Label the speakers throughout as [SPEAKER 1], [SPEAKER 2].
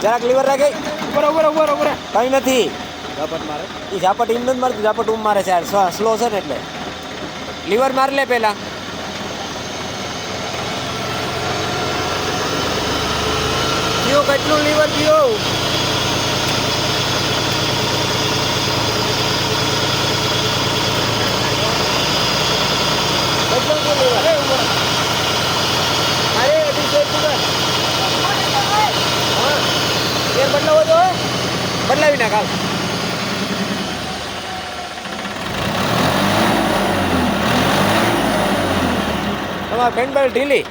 [SPEAKER 1] જરાક લીવર રાખે.
[SPEAKER 2] ઉપર
[SPEAKER 1] કઈ નથી.
[SPEAKER 2] ઝાપટ મારે.
[SPEAKER 1] એ ઝાપટ એમ નથી મારતું, ઝાપટ મારે છે યાર, સ્લો છે ને એટલે. લીવર માર લે પેલા. કયો કેટલું લીવર કયો? કેટલું કયો લીવર? અરે અઢી છે લીવર. હા ગેર બદલાવો તો બદલાવી નાખ હાલ. તમારા ફેનબેલ ઢીલી.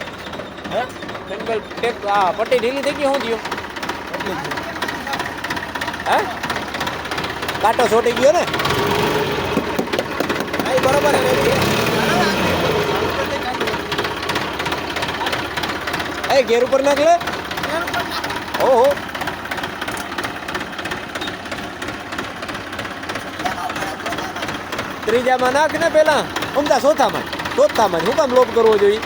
[SPEAKER 1] ફેનબેલ ટેપ આ પટ્ટી ઢીલી થઈ ગઈ. શું થયું? હે કાંટો છોટી ગયો ને? હા બરોબર. એ ગેર ઉપર નાખ લે. ઓહો ત્રીજામાં નાખ ને પેલા. ઉમદા ચોથામાં શું કામ લોપ કરવો જોઈએ?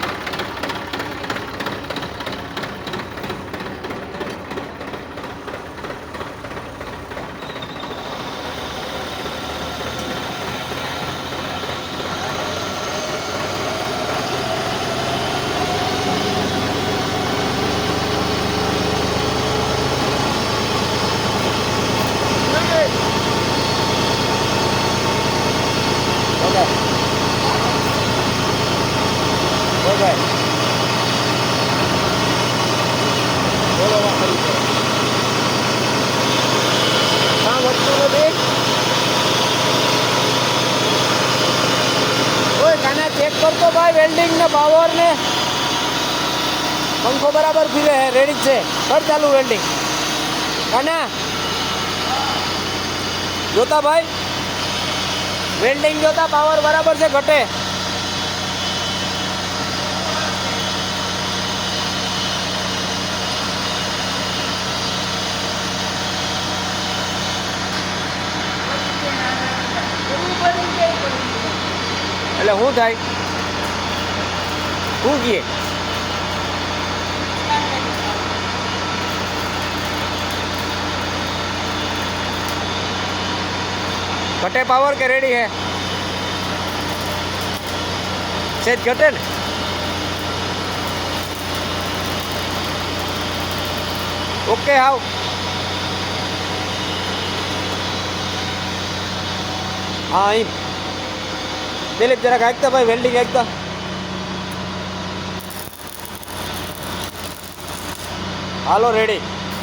[SPEAKER 1] ચેક કરતો ભાઈ વેલ્ડિંગ ને પાવર ને પંખો બરાબર ફીરે હે, રેડી છે. કર ચાલુ વેલ્ડિંગ. કાના જોતા ભાઈ વેલ્ડિંગ જોતા પાવર બરાબર છે ઘટે. એટલે શું થાય? શું કીએ? ઘટે પાવર કે રેડી હે? સેજ ઘટે ને? ઓકે હાવ. હા એમ દિલીપ જરાક હાંકતા ભાઈ, વેલ્ડિંગ હાંકતા. હાલો રેડી.